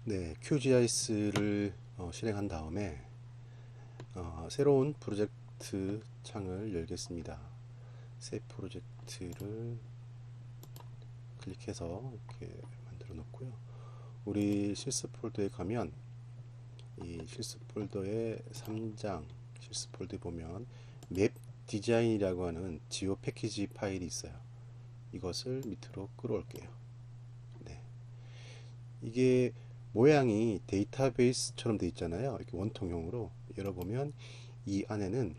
네, QGIS를 실행한 다음에 새로운 프로젝트 창을 열겠습니다. 새 프로젝트를 클릭해서 이렇게 만들어 놓고요. 우리 실습 폴더에 가면 이 실습 폴더의 3장 실습 폴더에 보면 맵 디자인이라고 하는 지오 패키지 파일이 있어요. 이것을 밑으로 끌어올게요. 네. 이게 모양이 데이터베이스처럼 되어 있잖아요. 이렇게 원통형으로 열어보면 이 안에는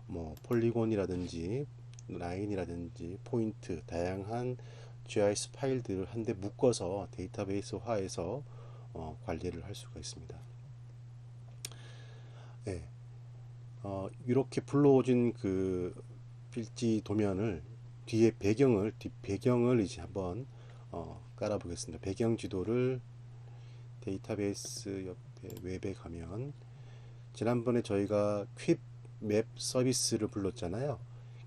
뭐 폴리곤이라든지 라인이라든지 포인트 다양한 GIS 파일들을 한데 묶어서 데이터베이스화해서 관리를 할 수가 있습니다. 네, 이렇게 불러오진 그 필지 도면을 뒷배경을 이제 한번 깔아 보겠습니다. 배경 지도를 데이터베이스 옆에 웹에 가면 지난번에 저희가 퀵 맵 서비스를 불렀잖아요.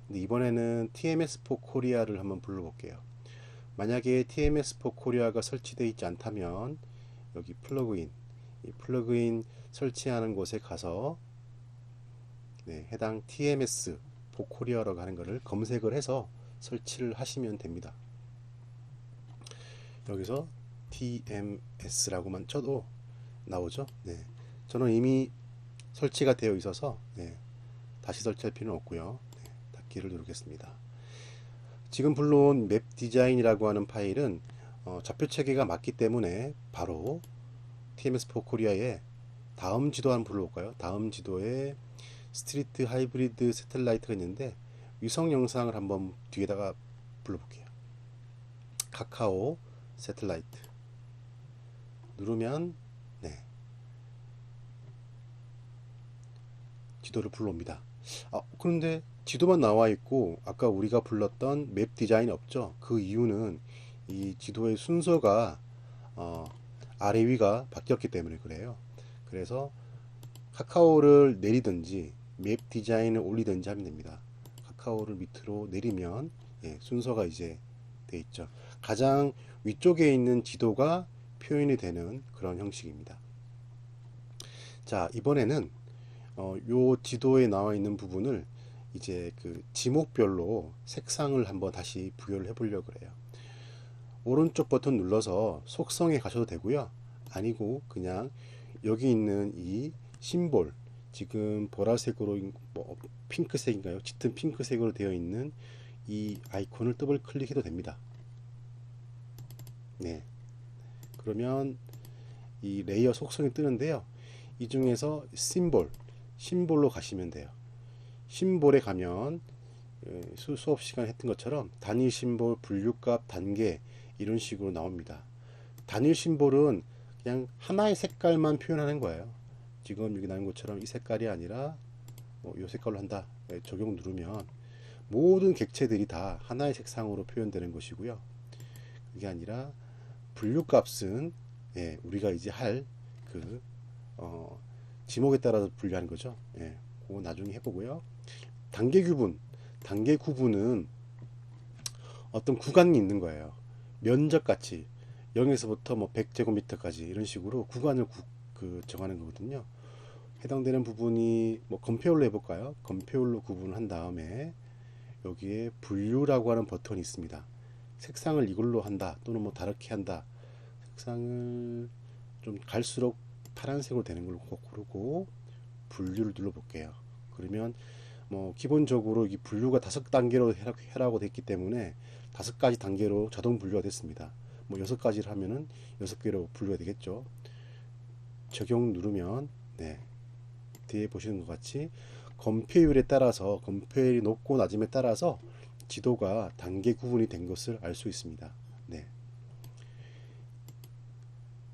근데 이번에는 TMS4 코리아를 한번 불러볼게요. 만약에 TMS4 코리아가 설치되어 있지 않다면 여기 플러그인, 이 플러그인 설치하는 곳에 가서 해당 TMS4 코리아라고 하는 것을 검색을 해서 설치를 하시면 됩니다. 여기서 TMS라고만 쳐도 나오죠. 네. 저는 이미 설치가 되어 있어서 다시 설치할 필요는 없고요. 닫기를 누르겠습니다. 지금 불러온 맵 디자인이라고 하는 파일은 좌표 체계가 맞기 때문에 바로 TMS4 코리아의 다음 지도 한번 불러볼까요? 다음 지도에 스트리트 하이브리드 새틀라이트가 있는데 위성 영상을 한번 뒤에다가 불러볼게요. 카카오 새틀라이트 누르면 지도를 불러옵니다. 그런데 지도만 나와 있고 아까 우리가 불렀던 맵 디자인이 없죠. 그 이유는 이 지도의 순서가 아래 위가 바뀌었기 때문에 그래요. 그래서 카카오를 내리든지 맵 디자인을 올리든지 하면 됩니다. 카카오를 밑으로 내리면 순서가 이제 돼 있죠. 가장 위쪽에 있는 지도가 표현이 되는 그런 형식입니다. 자, 이번에는 요 지도에 나와 있는 부분을 이제 그 지목별로 색상을 한번 다시 부여를 해 보려고 그래요. 오른쪽 버튼 눌러서 속성에 가셔도 되고요. 아니고 그냥 여기 있는 이 심볼, 지금 보라색으로 뭐 핑크색인가요? 짙은 핑크색으로 되어 있는 이 아이콘을 더블 클릭해도 됩니다. 네. 그러면 이 레이어 속성이 뜨는데요. 이 중에서 심볼로 가시면 돼요. 심볼에 가면 수업 시간에 했던 것처럼 단일 심볼, 분류값, 단계 이런 식으로 나옵니다. 단일 심볼은 그냥 하나의 색깔만 표현하는 거예요. 지금 여기 나온 것처럼 이 색깔이 아니라 이 색깔로 한다. 적용 누르면 모든 객체들이 다 하나의 색상으로 표현되는 것이고요. 그게 아니라 분류값은 우리가 이제 할 그 지목에 따라서 분류하는 거죠. 그거 나중에 해보고요. 단계 구분은 어떤 구간이 있는 거예요. 면적같이 0에서부터 뭐 100제곱미터까지 이런 식으로 구간을 정하는 거거든요. 해당되는 부분이 뭐 건폐율로 해볼까요? 건폐율로 구분을 한 다음에 여기에 분류라고 하는 버튼이 있습니다. 색상을 이걸로 한다 또는 뭐 다르게 한다. 색상을 좀 갈수록 파란색으로 되는 걸로 고르고 분류를 눌러볼게요. 그러면 뭐 기본적으로 이 분류가 5단계로 해라고 됐기 때문에 5가지 단계로 자동 분류가 됐습니다. 뭐 6가지를 하면은 6개로 분류가 되겠죠. 적용 누르면 뒤에 보시는 것 같이 건폐율에 따라서 건폐율이 높고 낮음에 따라서 지도가 단계 구분이 된 것을 알 수 있습니다.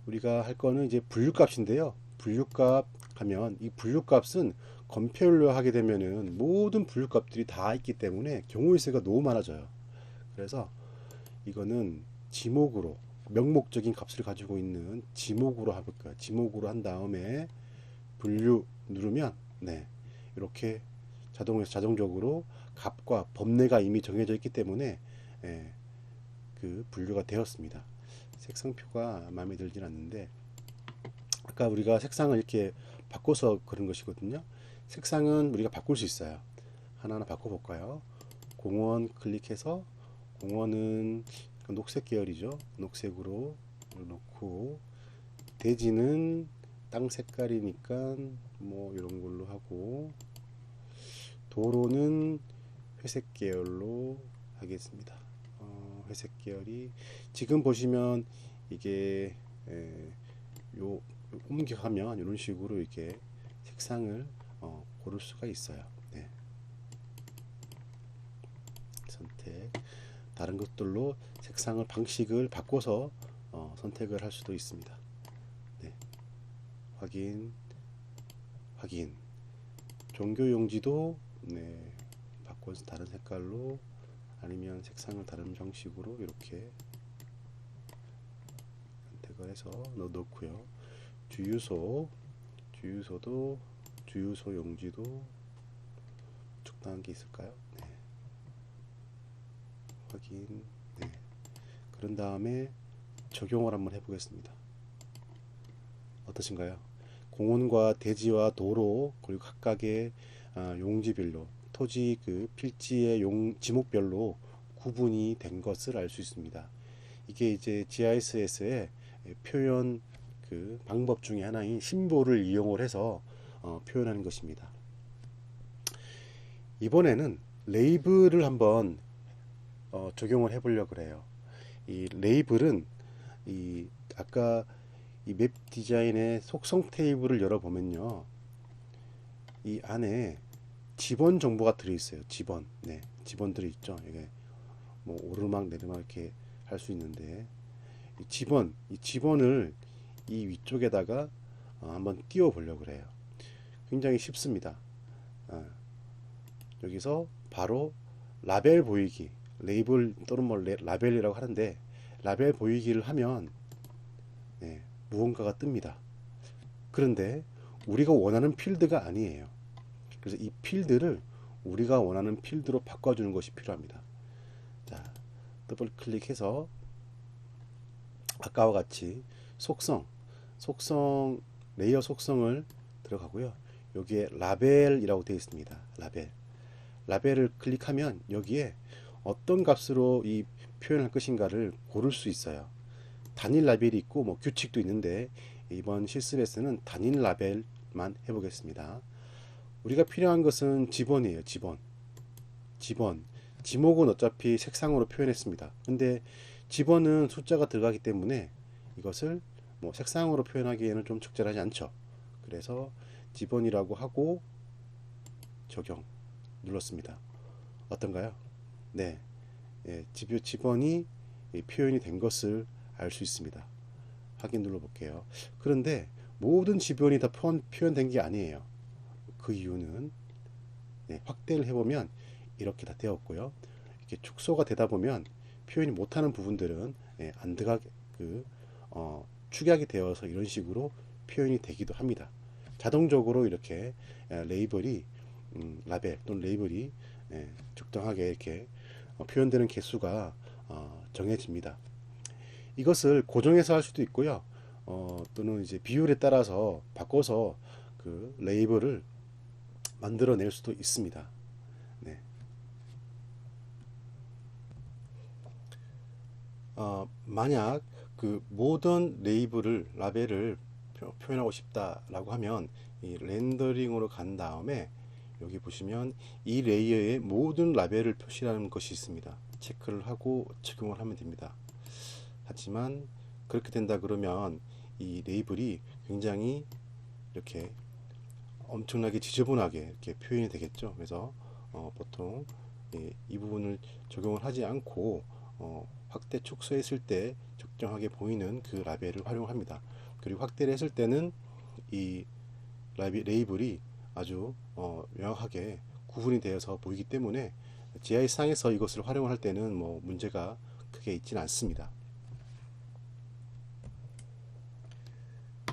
우리가 할 거는 이제 분류값인데요. 분류값 하면 이 분류값은 건폐율로 하게 되면은 모든 분류값들이 다 있기 때문에 경우의 수가 너무 많아져요. 그래서 이거는 지목으로 명목적인 값을 가지고 있는 지목으로 해볼까요? 지목으로 한 다음에 분류 누르면 이렇게 자동적으로 값과 범례가 이미 정해져 있기 때문에 그 분류가 되었습니다. 색상표가 마음에 들진 않는데 아까 우리가 색상을 이렇게 바꿔서 그런 것이거든요. 색상은 우리가 바꿀 수 있어요. 하나하나 바꿔볼까요? 공원 클릭해서 공원은 녹색 계열이죠. 녹색으로 놓고 대지는 땅 색깔이니까 뭐 이런 걸로 하고 도로는 회색 계열로 하겠습니다. 회색 계열이 지금 보시면 이게 요 옮겨가면 이런 식으로 이렇게 색상을 고를 수가 있어요. 네. 선택 다른 것들로 색상을 방식을 바꿔서 선택을 할 수도 있습니다. 네. 확인 종교 용지도 네, 바꿔서 다른 색깔로 아니면 색상을 다른 방식으로 이렇게 선택을 해서 넣고요. 주유소도 주유소 용지도 적당한 게 있을까요? 네. 확인. 네. 그런 다음에 적용을 한번 해보겠습니다. 어떠신가요? 공원과 대지와 도로 그리고 각각의 용지별로 토지 그 필지의 지목별로 구분이 된 것을 알 수 있습니다. 이게 이제 GIS의 표현 그 방법 중에 하나인 심볼을 이용을 해서 표현하는 것입니다. 이번에는 레이블을 한번 적용을 해보려고 그래요. 이 레이블은 이 아까 이 맵 디자인의 속성 테이블을 열어보면요, 이 안에 지번 정보가 들어있어요. 지번, 네, 지번들이 있죠. 이게 뭐 오르막 내리막 이렇게 할 수 있는데 이 지번을 이 위쪽에다가 한번 띄워 보려고 그래요. 굉장히 쉽습니다. 여기서 바로 라벨 보이기, 레이블 또는 뭐 라벨이라고 하는데 라벨 보이기를 하면 네, 무언가가 뜹니다. 그런데 우리가 원하는 필드가 아니에요. 그래서 이 필드를 우리가 원하는 필드로 바꿔주는 것이 필요합니다. 자, 더블 클릭해서 아까와 같이 속성 레이어 속성을 들어가고요. 여기에 라벨이라고 되어 있습니다. 라벨을 클릭하면 여기에 어떤 값으로 이 표현할 것인가를 고를 수 있어요. 단일 라벨이 있고 뭐 규칙도 있는데 이번 실습에서는 단일 라벨만 해보겠습니다. 우리가 필요한 것은 지번이에요. 지목은 어차피 색상으로 표현했습니다. 근데 지번은 숫자가 들어가기 때문에 이것을 뭐 색상으로 표현하기에는 좀 적절하지 않죠. 그래서 지번이라고 하고 적용 눌렀습니다. 어떤가요? 네, 지번이 표현이 된 것을 알 수 있습니다. 확인 눌러볼게요. 그런데 모든 지번이 다 표현된 게 아니에요. 그 이유는 확대를 해보면 이렇게 다 되었고요. 이렇게 축소가 되다 보면 표현이 못하는 부분들은 안 들어가게 축약이 되어서 이런 식으로 표현이 되기도 합니다. 자동적으로 이렇게 레이블이 라벨 또는 레이블이 적당하게 이렇게 표현되는 개수가 정해집니다. 이것을 고정해서 할 수도 있고요. 또는 이제 비율에 따라서 바꿔서 그 레이블을 만들어낼 수도 있습니다. 네. 만약 그 모든 라벨을 표현하고 싶다라고 하면 이 렌더링으로 간 다음에 여기 보시면 이 레이어의 모든 라벨을 표시하는 것이 있습니다. 체크를 하고 적용을 하면 됩니다. 하지만 그렇게 된다 그러면 이 레이블이 굉장히 이렇게 엄청나게 지저분하게 이렇게 표현이 되겠죠. 그래서 보통 이 부분을 적용을 하지 않고 확대 축소했을 때 적정하게 보이는 그 라벨을 활용합니다. 그리고 확대를 했을 때는 이 레이블이 아주 명확하게 구분이 되어서 보이기 때문에 GIS상에서 이것을 활용할 때는 뭐 문제가 크게 있지는 않습니다.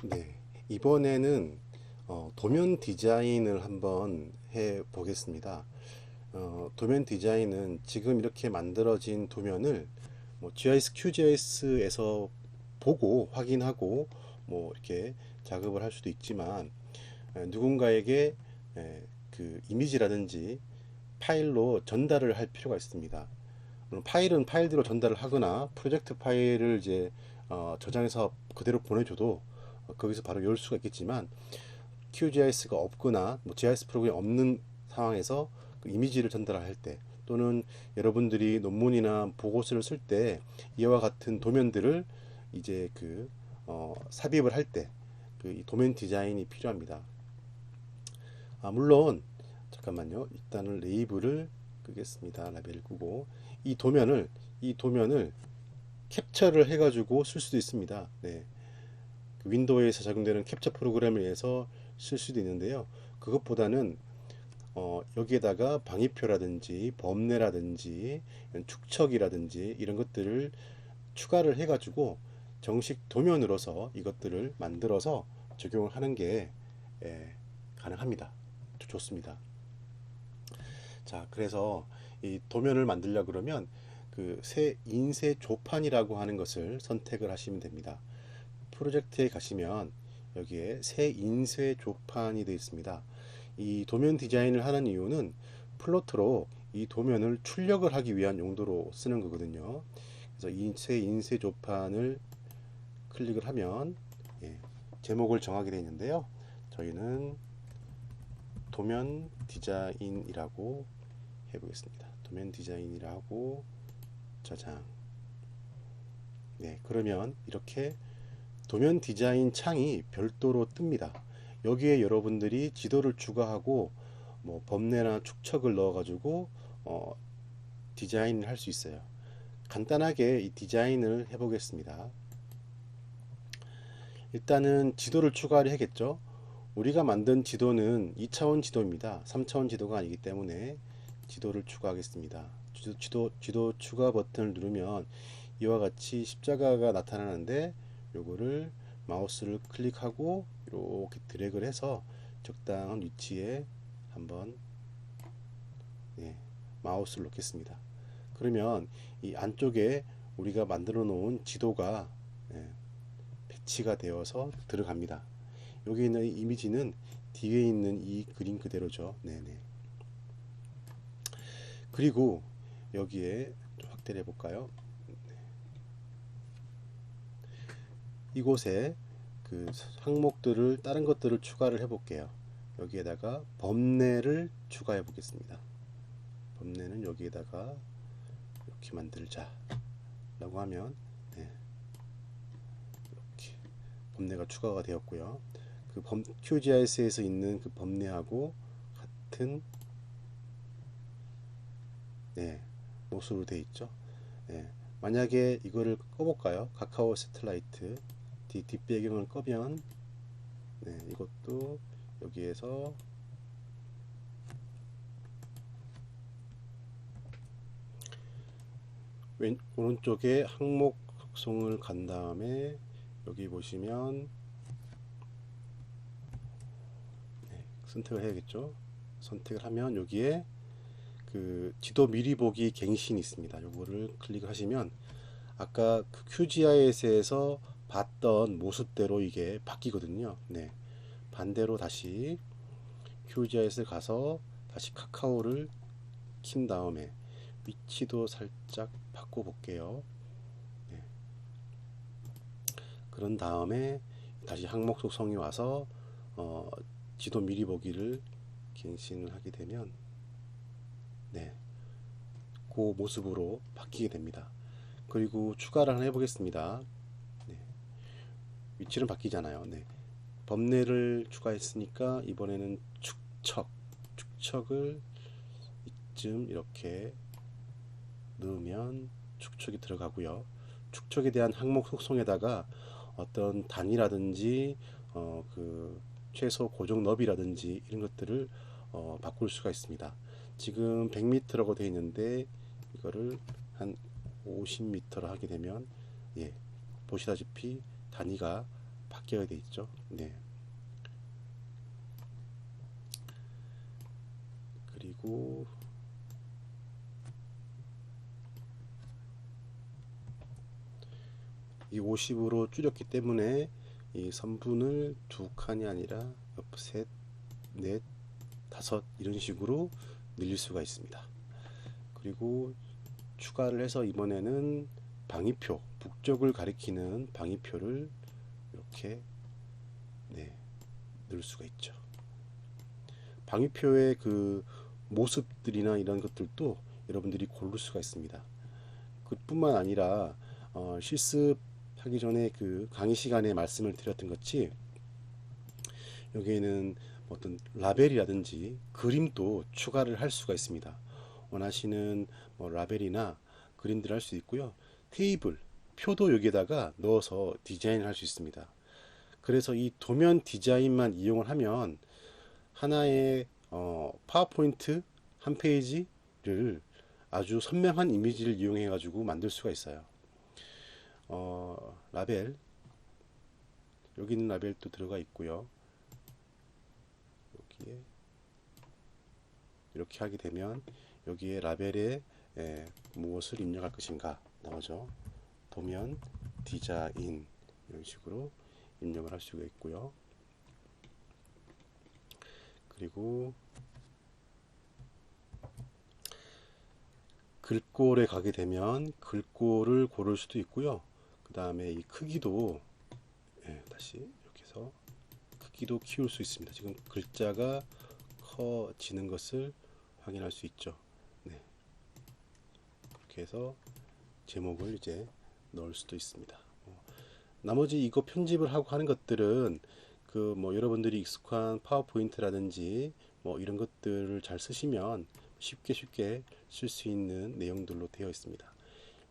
네, 이번에는 도면 디자인을 한번 해 보겠습니다. 도면 디자인은 지금 이렇게 만들어진 도면을 뭐 GIS, QGIS에서 보고 확인하고 뭐 이렇게 작업을 할 수도 있지만 누군가에게 그 이미지라든지 파일로 전달을 할 필요가 있습니다. 물론 파일은 파일대로 전달을 하거나 프로젝트 파일을 이제 저장해서 그대로 보내줘도 거기서 바로 열 수가 있겠지만 QGIS가 없거나 뭐 GIS 프로그램이 없는 상황에서 그 이미지를 전달할 때 또는 여러분들이 논문이나 보고서를 쓸 때 이와 같은 도면들을 이제 삽입을 할 때 그 도면 디자인이 필요합니다. 물론 잠깐만요. 일단은 레이블을 끄겠습니다. 라벨을 끄고 이 도면을 캡처를 해가지고 쓸 수도 있습니다. 네. 그 윈도우에서 적용되는 캡처 프로그램을 해서 쓸 수도 있는데요. 그것보다는 여기에다가 방위표라든지 범례라든지 축척이라든지 이런 것들을 추가를 해가지고 정식 도면으로서 이것들을 만들어서 적용을 하는 게 가능합니다. 좋습니다. 자, 그래서 이 도면을 만들려 그러면 그 새 인쇄 조판이라고 하는 것을 선택을 하시면 됩니다. 프로젝트에 가시면 여기에 새 인쇄 조판이 되어 있습니다. 이 도면 디자인을 하는 이유는 플로트로 이 도면을 출력을 하기 위한 용도로 쓰는 거거든요. 그래서 새 인쇄 조판을 클릭을 하면 제목을 정하게 되어 있는데요. 저희는 도면 디자인이라고 해보겠습니다. 도면 디자인이라고 저장. 네, 그러면 이렇게 도면 디자인 창이 별도로 뜹니다. 여기에 여러분들이 지도를 추가하고 뭐 범례나 축척을 넣어가지고 디자인을 할 수 있어요. 간단하게 이 디자인을 해보겠습니다. 일단은 지도를 추가를 해야겠죠. 우리가 만든 지도는 2차원 지도입니다. 3차원 지도가 아니기 때문에 지도를 추가하겠습니다. 지도 추가 버튼을 누르면 이와 같이 십자가가 나타나는데 요거를 마우스를 클릭하고 이렇게 드래그를 해서 적당한 위치에 한번 마우스를 놓겠습니다. 그러면 이 안쪽에 우리가 만들어 놓은 지도가 배치가 되어서 들어갑니다. 여기 있는 이미지는 뒤에 있는 이 그림 그대로죠. 네네. 그리고 여기에 좀 확대를 해볼까요? 이곳에 그 항목들을 다른 것들을 추가를 해볼게요. 여기에다가 범례를 추가해 보겠습니다. 범례는 여기에다가 이렇게 만들자 라고 하면 이렇게 범례가 추가가 되었고요. 그 QGIS에서 있는 그 범례하고 같은 모습으로 되어 있죠. 만약에 이거를 꺼볼까요? 카카오 새틀라이트 뒷배경을 꺼면 이것도 여기에서 오른쪽에 항목 속성을 간 다음에 여기 보시면 선택을 해야겠죠. 선택을 하면 여기에 그 지도 미리 보기 갱신이 있습니다. 요거를 클릭을 하시면 아까 그 QGIS에서 봤던 모습대로 이게 바뀌거든요. 반대로 다시 QGIS를 가서 다시 카카오를 킨 다음에 위치도 살짝 바꿔 볼게요. 그런 다음에 다시 항목 속성이 와서 지도 미리 보기를 갱신을 하게 되면 그 모습으로 바뀌게 됩니다. 그리고 추가를 하나 해보겠습니다. 위치는 바뀌잖아요. 범례를 추가했으니까 이번에는 축척을 이쯤 이렇게 넣으면 축척이 들어가고요. 축척에 대한 항목 속성에다가 어떤 단위라든지 그 최소 고정 너비라든지 이런 것들을 바꿀 수가 있습니다. 지금 100m라고 되어 있는데 이거를 한 50m로 하게 되면 보시다시피 단위가 바뀌어야 돼 있죠. 그리고 이 50으로 줄였기 때문에 이 선분을 두 칸이 아니라 셋, 넷, 다섯 이런 식으로 늘릴 수가 있습니다. 그리고 추가를 해서 이번에는 방위표, 북쪽을 가리키는 방위표를 이렇게 넣을 수가 있죠. 방위표의 그 모습들이나 이런 것들도 여러분들이 고를 수가 있습니다. 그뿐만 아니라 실습하기 전에 그 강의 시간에 말씀을 드렸던 것이 여기에는 어떤 라벨이라든지 그림도 추가를 할 수가 있습니다. 원하시는 뭐 라벨이나 그림들 할 수 있고요. 테이블, 표도 여기에다가 넣어서 디자인을 할 수 있습니다. 그래서 이 도면 디자인만 이용을 하면 하나의 파워포인트 한 페이지를 아주 선명한 이미지를 이용해 가지고 만들 수가 있어요. 라벨, 여기 있는 라벨도 들어가 있고요. 여기에 이렇게 하게 되면 여기에 라벨에 무엇을 입력할 것인가 나오죠. 도면 디자인 이런 식으로 입력을 할 수가 있고요. 그리고 글꼴에 가게 되면 글꼴을 고를 수도 있고요. 그 다음에 이 크기도 다시 이렇게 해서 크기도 키울 수 있습니다. 지금 글자가 커지는 것을 확인할 수 있죠. 네. 그렇게 해서 제목을 이제 넣을 수도 있습니다. 나머지 이거 편집을 하고 하는 것들은 그 뭐 여러분들이 익숙한 파워포인트라든지 뭐 이런 것들을 잘 쓰시면 쉽게 쓸 수 있는 내용들로 되어 있습니다.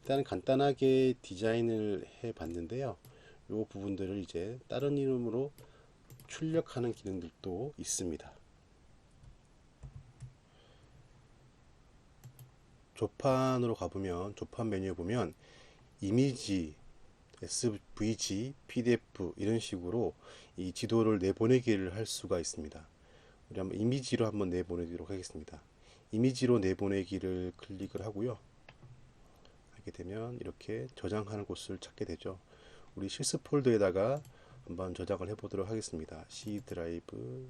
일단 간단하게 디자인을 해 봤는데요. 이 부분들을 이제 다른 이름으로 출력하는 기능들도 있습니다. 조판으로 가보면 조판 메뉴에 보면 이미지, SVG, PDF 이런 식으로 이 지도를 내보내기를 할 수가 있습니다. 우리 한번 이미지로 한번 내보내도록 하겠습니다. 이미지로 내보내기를 클릭을 하고요. 하게 되면 이렇게 저장하는 곳을 찾게 되죠. 우리 실습 폴더에다가 한번 저장을 해 보도록 하겠습니다. C 드라이브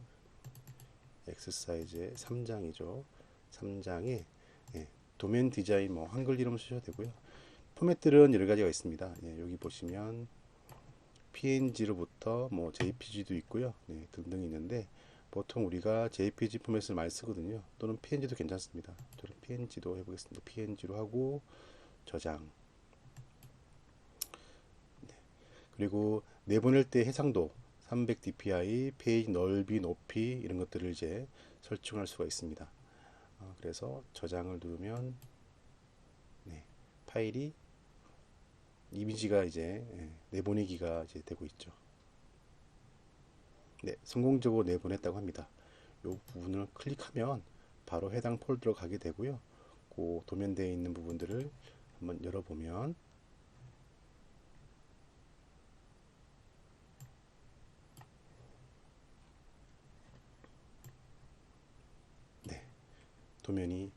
엑서사이즈의 3장이죠. 3장에 도면 디자인 뭐 한글 이름 쓰셔도 되고요. 포맷들은 여러 가지가 있습니다. 여기 보시면 PNG로부터 뭐 JPG도 있고요. 등등 있는데 보통 우리가 JPG 포맷을 많이 쓰거든요. 또는 PNG도 괜찮습니다. 저는 PNG도 해보겠습니다. PNG로 하고 저장. 그리고 내보낼 때 해상도 300dpi, 페이지 넓이, 높이 이런 것들을 이제 설정할 수가 있습니다. 그래서 저장을 누르면 파일이 이미지가 이제 내보내기가 이제 되고 있죠. 네, 성공적으로 내보냈다고 합니다. 이 부분을 클릭하면 바로 해당 폴더로 가게 되고요. 그 도면되어 있는 부분들을 한번 열어보면 도면이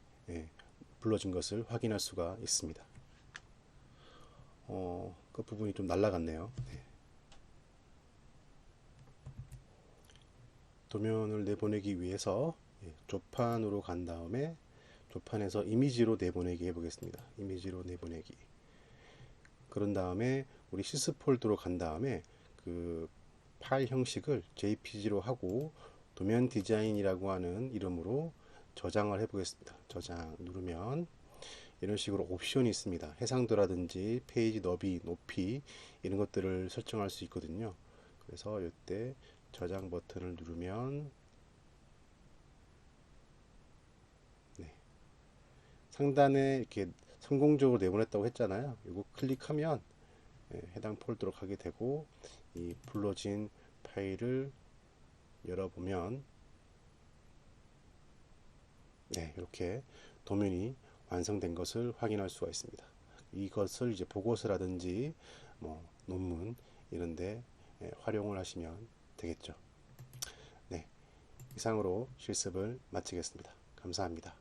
불러진 것을 확인할 수가 있습니다. 그 부분이 좀 날라갔네요. 도면을 내보내기 위해서 조판으로 간 다음에 조판에서 이미지로 내보내기 해보겠습니다. 이미지로 내보내기. 그런 다음에 우리 시스 폴더로 간 다음에 그 파일 형식을 JPG로 하고 도면 디자인이라고 하는 이름으로 저장을 해보겠습니다. 저장 누르면 이런 식으로 옵션이 있습니다. 해상도라든지 페이지 너비, 높이 이런 것들을 설정할 수 있거든요. 그래서 이때 저장 버튼을 누르면 상단에 이렇게 성공적으로 내보냈다고 했잖아요. 이거 클릭하면 해당 폴더로 가게 되고 이 불러진 파일을 열어보면 이렇게 도면이 완성된 것을 확인할 수가 있습니다. 이것을 이제 보고서라든지 뭐 논문 이런데 활용을 하시면 되겠죠. 이상으로 실습을 마치겠습니다. 감사합니다.